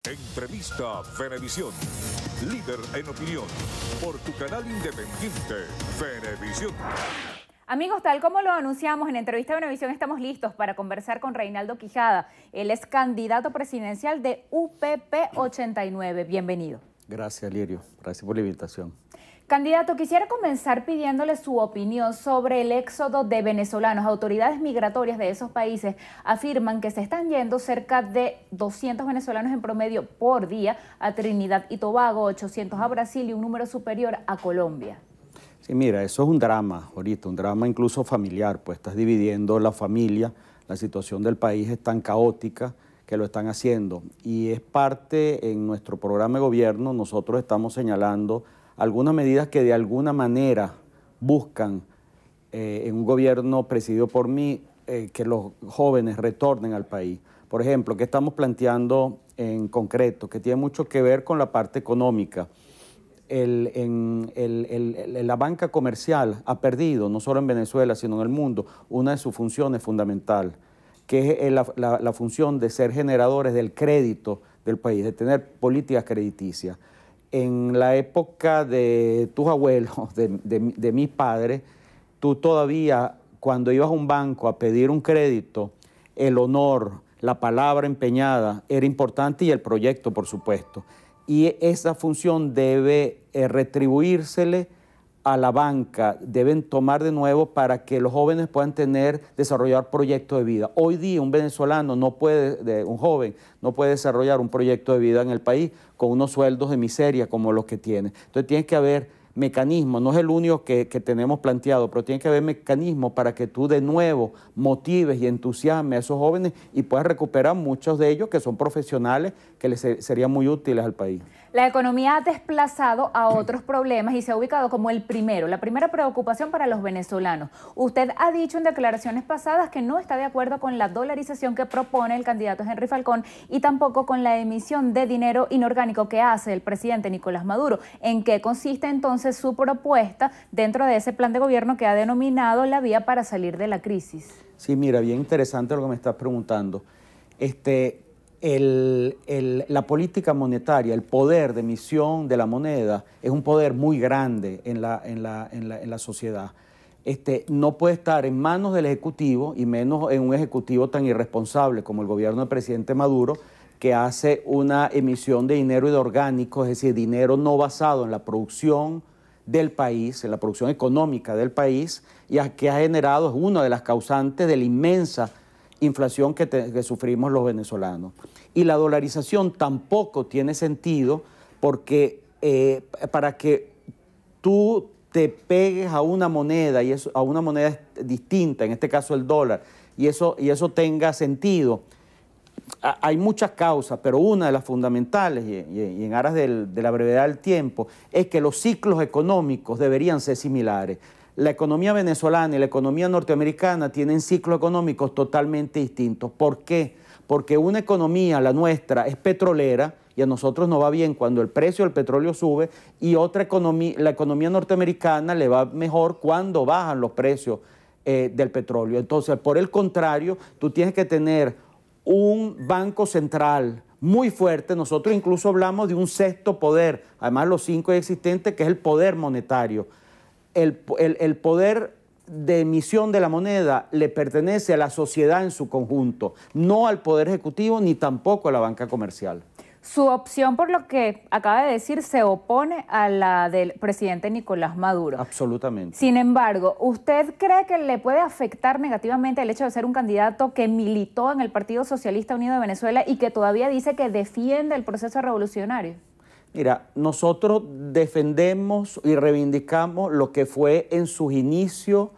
Entrevista Venevisión, líder en opinión, por tu canal independiente, Venevisión. Amigos, tal como lo anunciamos en Entrevista Venevisión, estamos listos para conversar con Reinaldo Quijada. Él es candidato presidencial de UPP 89. Bienvenido. Gracias, Lirio. Gracias por la invitación. Candidato, quisiera comenzar pidiéndole su opinión sobre el éxodo de venezolanos. Autoridades migratorias de esos países afirman que se están yendo cerca de 200 venezolanos en promedio por día a Trinidad y Tobago, 800 a Brasil y un número superior a Colombia. Sí, mira, eso es un drama ahorita, un drama incluso familiar, pues estás dividiendo la familia, la situación del país es tan caótica que lo están haciendo. Y es parte, en nuestro programa de gobierno, nosotros estamos señalando algunas medidas que de alguna manera buscan, en un gobierno presidido por mí, que los jóvenes retornen al país. Por ejemplo, ¿qué estamos planteando en concreto? Que tiene mucho que ver con la parte económica. La banca comercial ha perdido, no solo en Venezuela, sino en el mundo, una de sus funciones fundamentales, que es la función de ser generadores del crédito del país, de tener políticas crediticias. En la época de tus abuelos, de mis padres, tú todavía, cuando ibas a un banco a pedir un crédito, el honor, la palabra empeñada era importante y el proyecto, por supuesto. Y esa función debe retribuírsele a la banca, deben tomar de nuevo para que los jóvenes puedan desarrollar proyectos de vida. Hoy día un venezolano un joven no puede desarrollar un proyecto de vida en el país con unos sueldos de miseria como los que tiene. Entonces tiene que haber mecanismos, no es el único que tenemos planteado, pero tiene que haber mecanismos para que tú de nuevo motives y entusiasmes a esos jóvenes y puedas recuperar muchos de ellos que son profesionales que les serían muy útiles al país. La economía ha desplazado a otros problemas y se ha ubicado como la primera preocupación para los venezolanos. Usted ha dicho en declaraciones pasadas que no está de acuerdo con la dolarización que propone el candidato Henry Falcón y tampoco con la emisión de dinero inorgánico que hace el presidente Nicolás Maduro. ¿En qué consiste entonces su propuesta dentro de ese plan de gobierno que ha denominado la vía para salir de la crisis? Sí, mira, bien interesante lo que me estás preguntando. La política monetaria, el poder de emisión de la moneda es un poder muy grande en la sociedad. No puede estar en manos del Ejecutivo y menos en un Ejecutivo tan irresponsable como el gobierno del presidente Maduro, que hace una emisión de dinero inorgánico, es decir, dinero no basado en la producción del país, en la producción económica del país, y que ha generado, es una de las causantes de la inmensa inflación que sufrimos los venezolanos. Y la dolarización tampoco tiene sentido porque para que tú te pegues a una moneda y a una moneda distinta, en este caso el dólar, y eso tenga sentido, hay muchas causas, pero una de las fundamentales, y en aras de la brevedad del tiempo, es que los ciclos económicos deberían ser similares. La economía venezolana y la economía norteamericana tienen ciclos económicos totalmente distintos. ¿Por qué? Porque una economía, la nuestra, es petrolera y a nosotros nos va bien cuando el precio del petróleo sube, y otra economía, la economía norteamericana, le va mejor cuando bajan los precios del petróleo. Entonces, por el contrario, tú tienes que tener un banco central muy fuerte. Nosotros incluso hablamos de un sexto poder, además los 5 existentes, que es el poder monetario. El poder de emisión de la moneda le pertenece a la sociedad en su conjunto, no al Poder Ejecutivo ni tampoco a la banca comercial. Su opción, por lo que acaba de decir, se opone a la del presidente Nicolás Maduro. Absolutamente. Sin embargo, ¿usted cree que le puede afectar negativamente el hecho de ser un candidato que militó en el Partido Socialista Unido de Venezuela y que todavía dice que defiende el proceso revolucionario? Mira, nosotros defendemos y reivindicamos lo que fue en sus inicios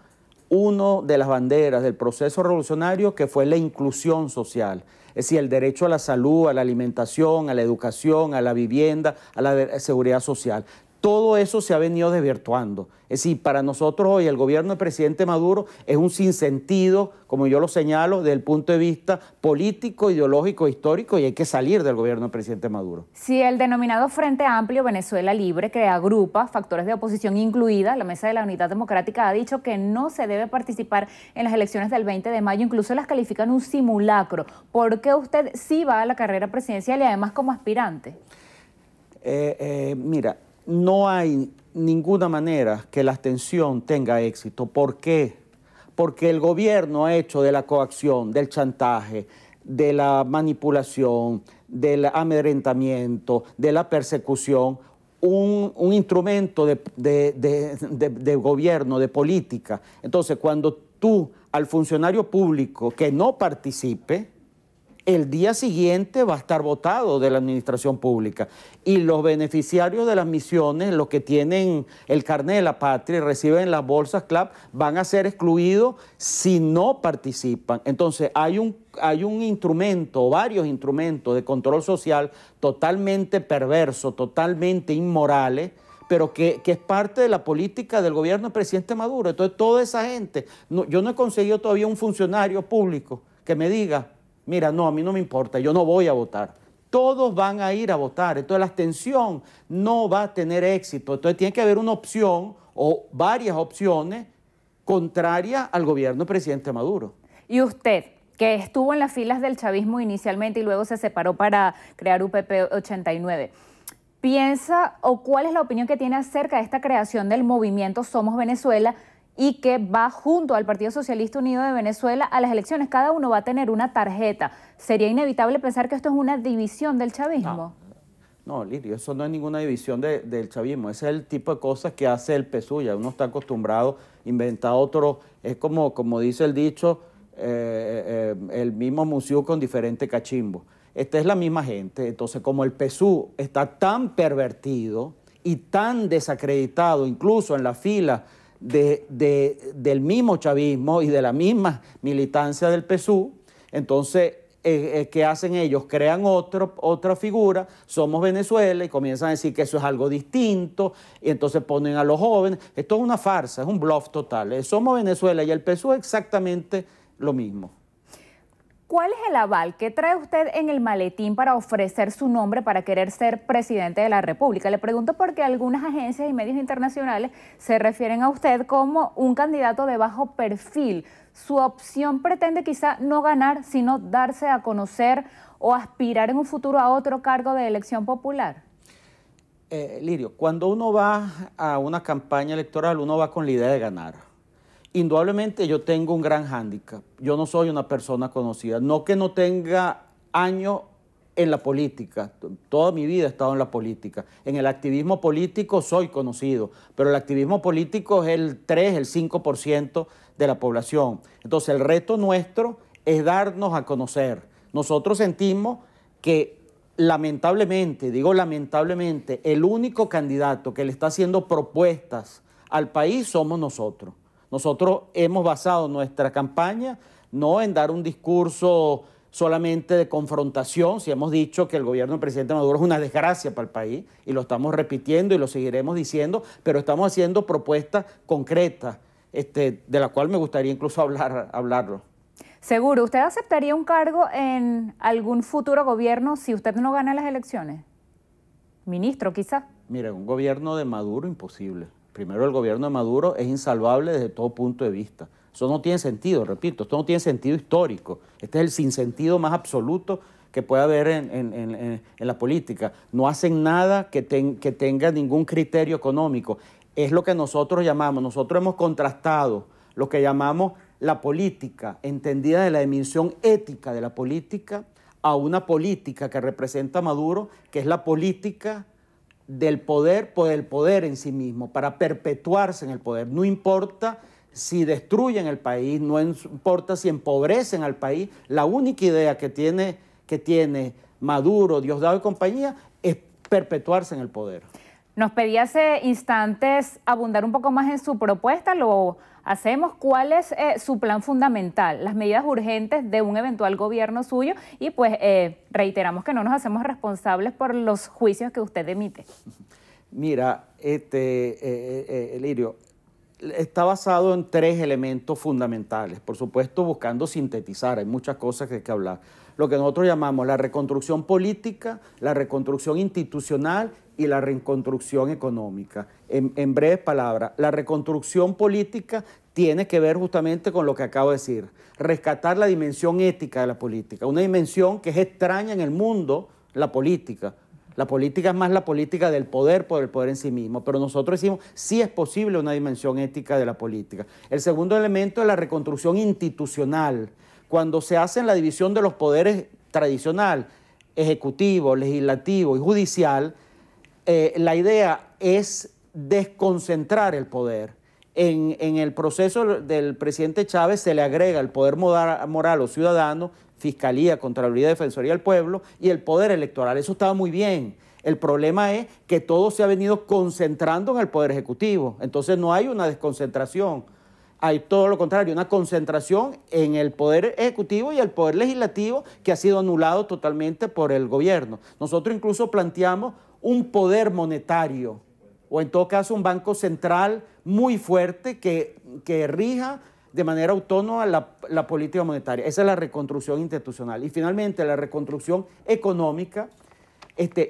una de las banderas del proceso revolucionario, que fue la inclusión social. Es decir, el derecho a la salud, a la alimentación, a la educación, a la vivienda, a la seguridad social. todo eso se ha venido desvirtuando. Es decir, para nosotros hoy el gobierno del presidente Maduro es un sinsentido, como yo lo señalo, desde el punto de vista político, ideológico, histórico, y hay que salir del gobierno del presidente Maduro. Si el denominado Frente Amplio Venezuela Libre, que agrupa factores de oposición incluida, la Mesa de la Unidad Democrática ha dicho que no se debe participar en las elecciones del 20 de mayo, incluso las califican un simulacro. ¿Por qué usted sí va a la carrera presidencial y además como aspirante? Mira, no hay ninguna manera que la abstención tenga éxito. ¿Por qué? Porque el gobierno ha hecho de la coacción, del chantaje, de la manipulación, del amedrentamiento, de la persecución, un instrumento de gobierno, de política. Entonces, cuando tú al funcionario público que no participe, el día siguiente va a estar votado de la administración pública. Y los beneficiarios de las misiones, los que tienen el carnet de la patria y reciben las bolsas CLAP, van a ser excluidos si no participan. Entonces hay un instrumento, varios instrumentos de control social totalmente perversos, totalmente inmorales, pero que es parte de la política del gobierno del presidente Maduro. Entonces toda esa gente, yo no he conseguido todavía un funcionario público que me diga: mira, no, a mí no me importa, yo no voy a votar. Todos van a ir a votar. Entonces la abstención no va a tener éxito. Entonces tiene que haber una opción o varias opciones contrarias al gobierno del presidente Maduro. Y usted, que estuvo en las filas del chavismo inicialmente y luego se separó para crear UPP 89, ¿piensa o cuál es la opinión que tiene acerca de esta creación del movimiento Somos Venezuela y que va junto al Partido Socialista Unido de Venezuela a las elecciones? Cada uno va a tener una tarjeta. ¿Sería inevitable pensar que esto es una división del chavismo? No, Lirio, eso no es ninguna división del chavismo. Ese es el tipo de cosas que hace el PSUV. Ya uno está acostumbrado a inventar otro. Es como dice el dicho, el mismo museo con diferente cachimbo. Esta es la misma gente. Entonces, como el PSUV está tan pervertido y tan desacreditado, incluso en la fila del mismo chavismo y de la misma militancia del PSUV, entonces, ¿qué hacen ellos? Crean otra figura, Somos Venezuela, y comienzan a decir que eso es algo distinto, y entonces ponen a los jóvenes. Esto es una farsa, es un bluff total. Somos Venezuela y el PSUV es exactamente lo mismo. ¿Cuál es el aval que trae usted en el maletín para ofrecer su nombre para querer ser presidente de la República? Le pregunto porque algunas agencias y medios internacionales se refieren a usted como un candidato de bajo perfil. ¿Su opción pretende quizá no ganar, sino darse a conocer o aspirar en un futuro a otro cargo de elección popular? Lirio, cuando uno va a una campaña electoral, uno va con la idea de ganar. Indudablemente yo tengo un gran hándicap. Yo no soy una persona conocida. No que no tenga años en la política. Toda mi vida he estado en la política. En el activismo político soy conocido, pero el activismo político es el 3, el 5% de la población. Entonces el reto nuestro es darnos a conocer. Nosotros sentimos que lamentablemente, digo lamentablemente, el único candidato que le está haciendo propuestas al país somos nosotros. Nosotros hemos basado nuestra campaña no en dar un discurso solamente de confrontación, si hemos dicho que el gobierno del presidente Maduro es una desgracia para el país, y lo estamos repitiendo y lo seguiremos diciendo, pero estamos haciendo propuestas concretas, de la cual me gustaría incluso hablarlo. Seguro, ¿usted aceptaría un cargo en algún futuro gobierno si usted no gana las elecciones? Ministro, quizá. Mire, un gobierno de Maduro, imposible. Primero, el gobierno de Maduro es insalvable desde todo punto de vista. Eso no tiene sentido, repito, esto no tiene sentido histórico. Este es el sinsentido más absoluto que puede haber en la política. No hacen nada que tenga ningún criterio económico. Es lo que nosotros hemos contrastado lo que llamamos la política, entendida de la dimensión ética de la política, a una política que representa a Maduro, que es la política del poder por el poder en sí mismo, para perpetuarse en el poder. No importa si destruyen el país, no importa si empobrecen al país, la única idea que tiene Maduro, Diosdado y compañía es perpetuarse en el poder. Nos pedía hace instantes abundar un poco más en su propuesta, lo hacemos. ¿Cuál es su plan fundamental? Las medidas urgentes de un eventual gobierno suyo y pues reiteramos que no nos hacemos responsables por los juicios que usted emite. Mira, Lirio, está basado en 3 elementos fundamentales, por supuesto buscando sintetizar, hay muchas cosas que hay que hablar. Lo que nosotros llamamos la reconstrucción política, la reconstrucción institucional y la reconstrucción económica. En breves palabras, la reconstrucción política tiene que ver justamente con lo que acabo de decir, rescatar la dimensión ética de la política, una dimensión que es extraña en el mundo, la política. La política es más la política del poder por el poder en sí mismo, pero nosotros decimos sí es posible una dimensión ética de la política. El segundo elemento es la reconstrucción institucional. Cuando se hace la división de los poderes tradicional, ejecutivo, legislativo y judicial, la idea es desconcentrar el poder. En el proceso del presidente Chávez se le agrega el poder moral o ciudadano, Fiscalía, Contraloría, Defensoría del Pueblo y el poder electoral. Eso estaba muy bien. El problema es que todo se ha venido concentrando en el poder ejecutivo. Entonces no hay una desconcentración. Hay todo lo contrario, una concentración en el poder ejecutivo y el poder legislativo que ha sido anulado totalmente por el gobierno. Nosotros incluso planteamos un poder monetario o en todo caso un banco central muy fuerte que rija de manera autónoma la política monetaria. Esa es la reconstrucción institucional. Y finalmente la reconstrucción económica.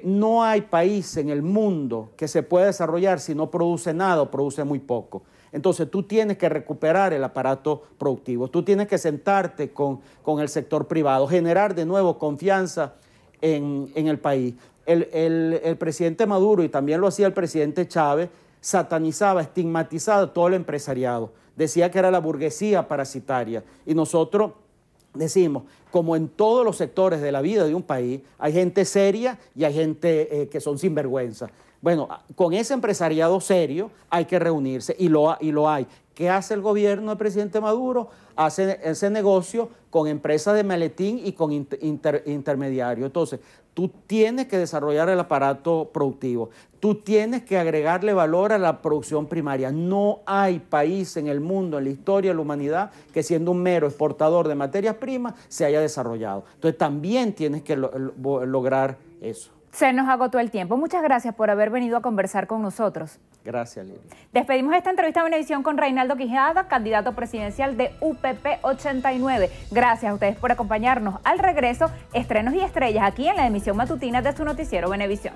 No hay país en el mundo que se pueda desarrollar si no produce nada o produce muy poco. Entonces tú tienes que recuperar el aparato productivo, tú tienes que sentarte con el sector privado, generar de nuevo confianza en el país. El presidente Maduro, y también lo hacía el presidente Chávez, satanizaba, estigmatizaba todo el empresariado. Decía que era la burguesía parasitaria. Y nosotros decimos, como en todos los sectores de la vida de un país, hay gente seria y hay gente que son sinvergüenza. Bueno, con ese empresariado serio hay que reunirse y lo hay. ¿Qué hace el gobierno del presidente Maduro? Hace ese negocio con empresas de maletín y con intermediarios. Entonces, tú tienes que desarrollar el aparato productivo. Tú tienes que agregarle valor a la producción primaria. No hay país en el mundo, en la historia de la humanidad, que siendo un mero exportador de materias primas se haya desarrollado. Entonces, también tienes que lograr eso. Se nos agotó el tiempo. Muchas gracias por haber venido a conversar con nosotros. Gracias, Lili. Despedimos esta entrevista de Venevisión con Reinaldo Quijada, candidato presidencial de UPP 89. Gracias a ustedes por acompañarnos. Al regreso, estrenos y estrellas aquí en la emisión matutina de su noticiero Venevisión.